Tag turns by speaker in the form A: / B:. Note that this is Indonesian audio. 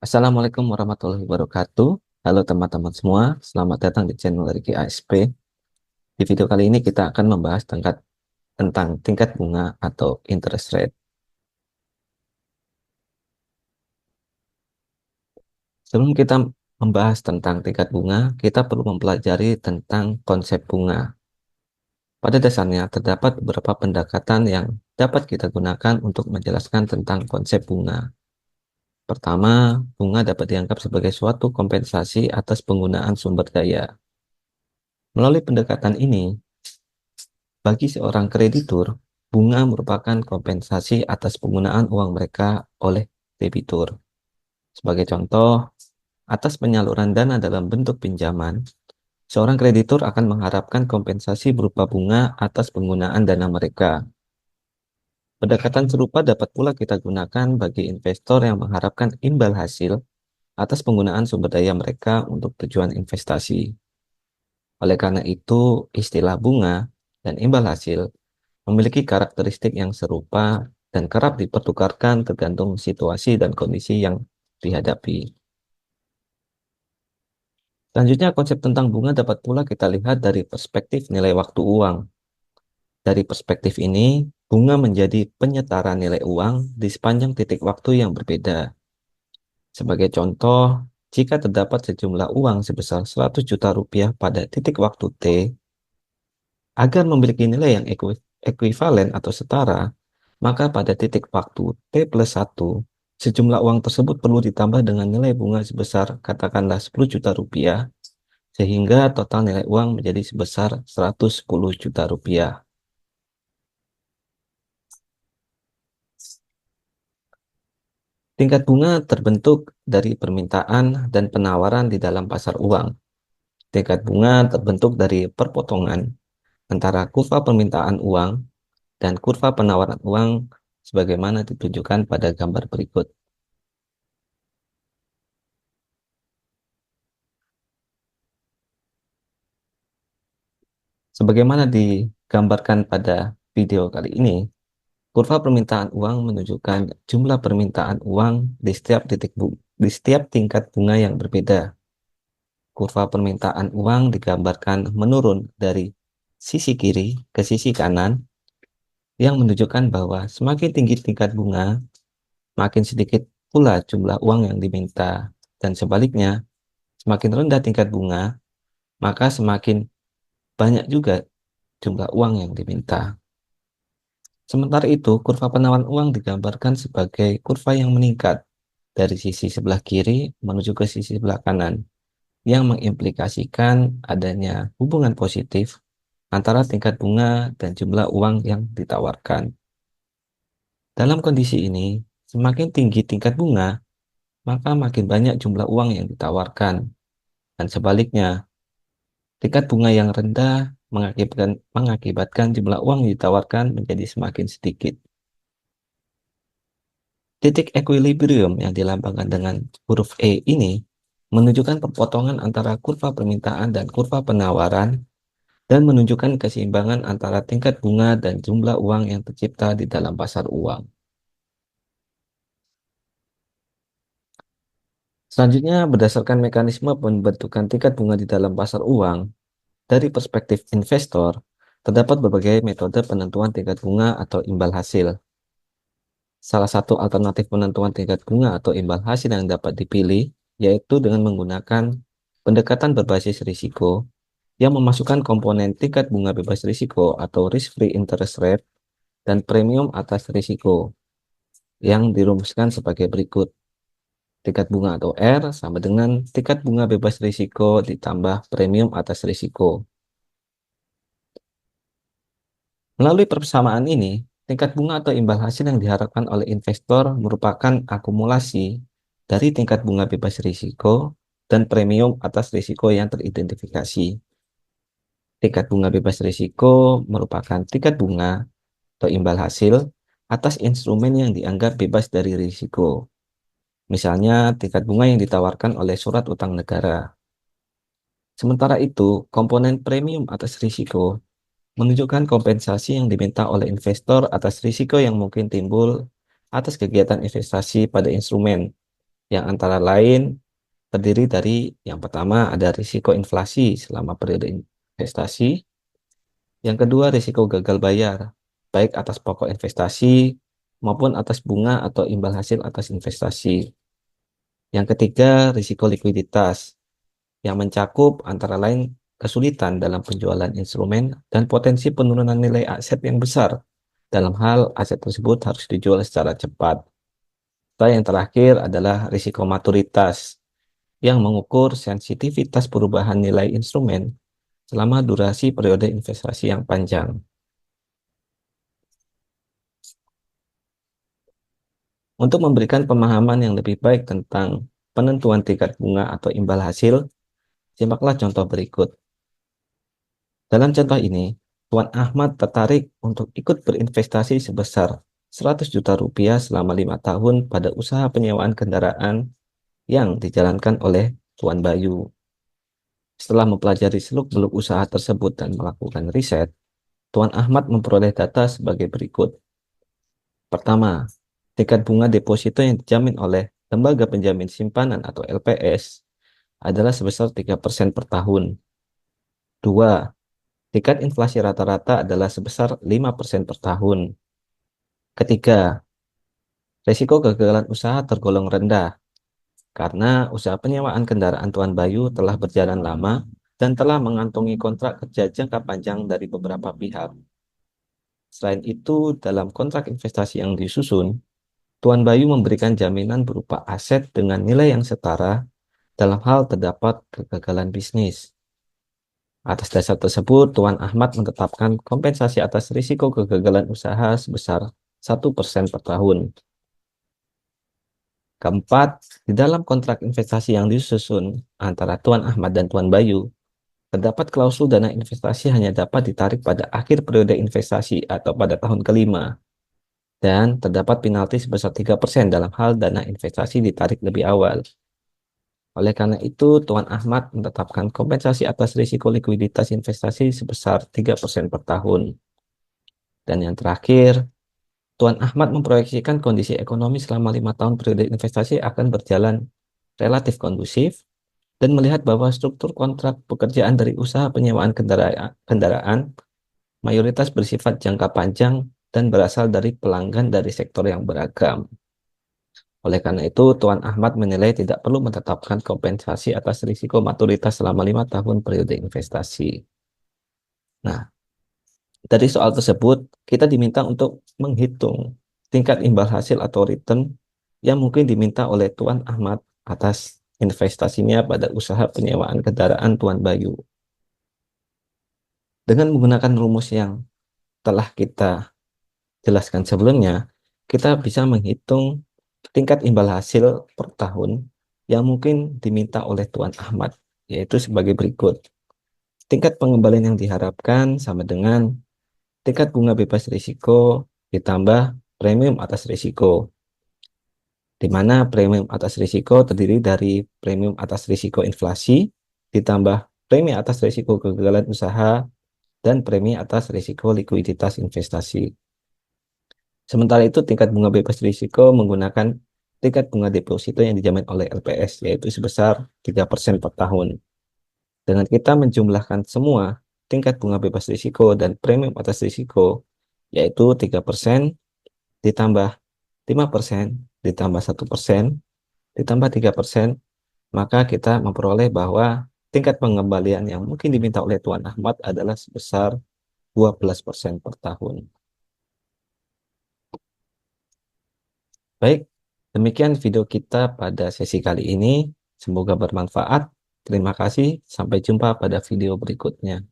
A: Assalamualaikum warahmatullahi wabarakatuh. Halo teman-teman semua, selamat datang di channel Riki ASP. Di video kali ini kita akan membahas tentang tingkat bunga atau interest rate. Sebelum kita membahas tentang tingkat bunga, kita perlu mempelajari tentang konsep bunga. Pada dasarnya, terdapat beberapa pendekatan yang dapat kita gunakan untuk menjelaskan tentang konsep bunga. Pertama, bunga dapat dianggap sebagai suatu kompensasi atas penggunaan sumber daya. Melalui pendekatan ini, bagi seorang kreditur, bunga merupakan kompensasi atas penggunaan uang mereka oleh debitur. Sebagai contoh, atas penyaluran dana dalam bentuk pinjaman, seorang kreditur akan mengharapkan kompensasi berupa bunga atas penggunaan dana mereka. Pendekatan serupa dapat pula kita gunakan bagi investor yang mengharapkan imbal hasil atas penggunaan sumber daya mereka untuk tujuan investasi. Oleh karena itu, istilah bunga dan imbal hasil memiliki karakteristik yang serupa dan kerap dipertukarkan tergantung situasi dan kondisi yang dihadapi. Selanjutnya, konsep tentang bunga dapat pula kita lihat dari perspektif nilai waktu uang. Dari perspektif ini, bunga menjadi penyetara nilai uang di sepanjang titik waktu yang berbeda. Sebagai contoh, jika terdapat sejumlah uang sebesar 100 juta rupiah pada titik waktu T, agar memiliki nilai yang ekuivalen atau setara, maka pada titik waktu T plus 1, sejumlah uang tersebut perlu ditambah dengan nilai bunga sebesar katakanlah 10 juta rupiah, sehingga total nilai uang menjadi sebesar 110 juta rupiah. Tingkat bunga terbentuk dari permintaan dan penawaran di dalam pasar uang. Tingkat bunga terbentuk dari perpotongan antara kurva permintaan uang dan kurva penawaran uang sebagaimana ditunjukkan pada gambar berikut. Sebagaimana digambarkan pada video kali ini, kurva permintaan uang menunjukkan jumlah permintaan uang di setiap tingkat bunga yang berbeda. Kurva permintaan uang digambarkan menurun dari sisi kiri ke sisi kanan yang menunjukkan bahwa semakin tinggi tingkat bunga, makin sedikit pula jumlah uang yang diminta. Dan sebaliknya, semakin rendah tingkat bunga, maka semakin banyak juga jumlah uang yang diminta. Sementara itu, kurva penawaran uang digambarkan sebagai kurva yang meningkat dari sisi sebelah kiri menuju ke sisi sebelah kanan, yang mengimplikasikan adanya hubungan positif antara tingkat bunga dan jumlah uang yang ditawarkan. Dalam kondisi ini, semakin tinggi tingkat bunga, maka makin banyak jumlah uang yang ditawarkan. Dan sebaliknya, tingkat bunga yang rendah mengakibatkan jumlah uang yang ditawarkan menjadi semakin sedikit. Titik equilibrium yang dilambangkan dengan huruf E ini menunjukkan perpotongan antara kurva permintaan dan kurva penawaran dan menunjukkan keseimbangan antara tingkat bunga dan jumlah uang yang tercipta di dalam pasar uang. Selanjutnya, berdasarkan mekanisme pembentukan tingkat bunga di dalam pasar uang, dari perspektif investor, terdapat berbagai metode penentuan tingkat bunga atau imbal hasil. Salah satu alternatif penentuan tingkat bunga atau imbal hasil yang dapat dipilih yaitu dengan menggunakan pendekatan berbasis risiko yang memasukkan komponen tingkat bunga bebas risiko atau risk-free interest rate dan premium atas risiko yang dirumuskan sebagai berikut. Tingkat bunga atau R sama dengan tingkat bunga bebas risiko ditambah premium atas risiko. Melalui persamaan ini, tingkat bunga atau imbal hasil yang diharapkan oleh investor merupakan akumulasi dari tingkat bunga bebas risiko dan premium atas risiko yang teridentifikasi. Tingkat bunga bebas risiko merupakan tingkat bunga atau imbal hasil atas instrumen yang dianggap bebas dari risiko. Misalnya, tingkat bunga yang ditawarkan oleh surat utang negara. Sementara itu, komponen premium atas risiko menunjukkan kompensasi yang diminta oleh investor atas risiko yang mungkin timbul atas kegiatan investasi pada instrumen yang antara lain terdiri dari yang pertama ada risiko inflasi selama periode investasi, yang kedua risiko gagal bayar, baik atas pokok investasi maupun atas bunga atau imbal hasil atas investasi. Yang ketiga risiko likuiditas, yang mencakup antara lain kesulitan dalam penjualan instrumen dan potensi penurunan nilai aset yang besar dalam hal aset tersebut harus dijual secara cepat. Dan yang terakhir adalah risiko maturitas yang mengukur sensitivitas perubahan nilai instrumen selama durasi periode investasi yang panjang. Untuk memberikan pemahaman yang lebih baik tentang penentuan tingkat bunga atau imbal hasil, simaklah contoh berikut. Dalam contoh ini, Tuan Ahmad tertarik untuk ikut berinvestasi sebesar 100 juta rupiah selama 5 tahun pada usaha penyewaan kendaraan yang dijalankan oleh Tuan Bayu. Setelah mempelajari seluk-beluk usaha tersebut dan melakukan riset, Tuan Ahmad memperoleh data sebagai berikut. Pertama, tingkat bunga deposito yang dijamin oleh Lembaga Penjamin Simpanan atau LPS adalah sebesar 3% per tahun. Dua, tingkat inflasi rata-rata adalah sebesar 5% per tahun. Ketiga, risiko kegagalan usaha tergolong rendah karena usaha penyewaan kendaraan Tuan Bayu telah berjalan lama dan telah mengantongi kontrak kerja jangka panjang dari beberapa pihak. Selain itu, dalam kontrak investasi yang disusun, Tuan Bayu memberikan jaminan berupa aset dengan nilai yang setara dalam hal terdapat kegagalan bisnis. Atas dasar tersebut, Tuan Ahmad menetapkan kompensasi atas risiko kegagalan usaha sebesar 1% per tahun. Keempat, di dalam kontrak investasi yang disusun antara Tuan Ahmad dan Tuan Bayu, terdapat klausul dana investasi hanya dapat ditarik pada akhir periode investasi atau pada tahun kelima, dan terdapat penalti sebesar 3% dalam hal dana investasi ditarik lebih awal. Oleh karena itu, Tuan Ahmad menetapkan kompensasi atas risiko likuiditas investasi sebesar 3% per tahun. Dan yang terakhir, Tuan Ahmad memproyeksikan kondisi ekonomi selama 5 tahun periode investasi akan berjalan relatif kondusif dan melihat bahwa struktur kontrak pekerjaan dari usaha penyewaan kendaraan mayoritas bersifat jangka panjang dan berasal dari pelanggan dari sektor yang beragam. Oleh karena itu, Tuan Ahmad menilai tidak perlu menetapkan kompensasi atas risiko maturitas selama 5 tahun periode investasi. Nah, dari soal tersebut, kita diminta untuk menghitung tingkat imbal hasil atau return yang mungkin diminta oleh Tuan Ahmad atas investasinya pada usaha penyewaan kendaraan Tuan Bayu. Dengan menggunakan rumus yang telah kita jelaskan sebelumnya, kita bisa menghitung tingkat imbal hasil per tahun yang mungkin diminta oleh Tuan Ahmad, yaitu sebagai berikut. Tingkat pengembalian yang diharapkan sama dengan tingkat bunga bebas risiko ditambah premium atas risiko, di mana premium atas risiko terdiri dari premium atas risiko inflasi, ditambah premi atas risiko kegagalan usaha, dan premi atas risiko likuiditas investasi. Sementara itu, tingkat bunga bebas risiko menggunakan tingkat bunga deposito yang dijamin oleh LPS, yaitu sebesar 3% per tahun. Dengan kita menjumlahkan semua tingkat bunga bebas risiko dan premium atas risiko, yaitu 3% ditambah 5% ditambah 1% ditambah 3%, maka kita memperoleh bahwa tingkat pengembalian yang mungkin diminta oleh Tuan Ahmad adalah sebesar 12% per tahun. Baik, demikian video kita pada sesi kali ini. Semoga bermanfaat. Terima kasih. Sampai jumpa pada video berikutnya.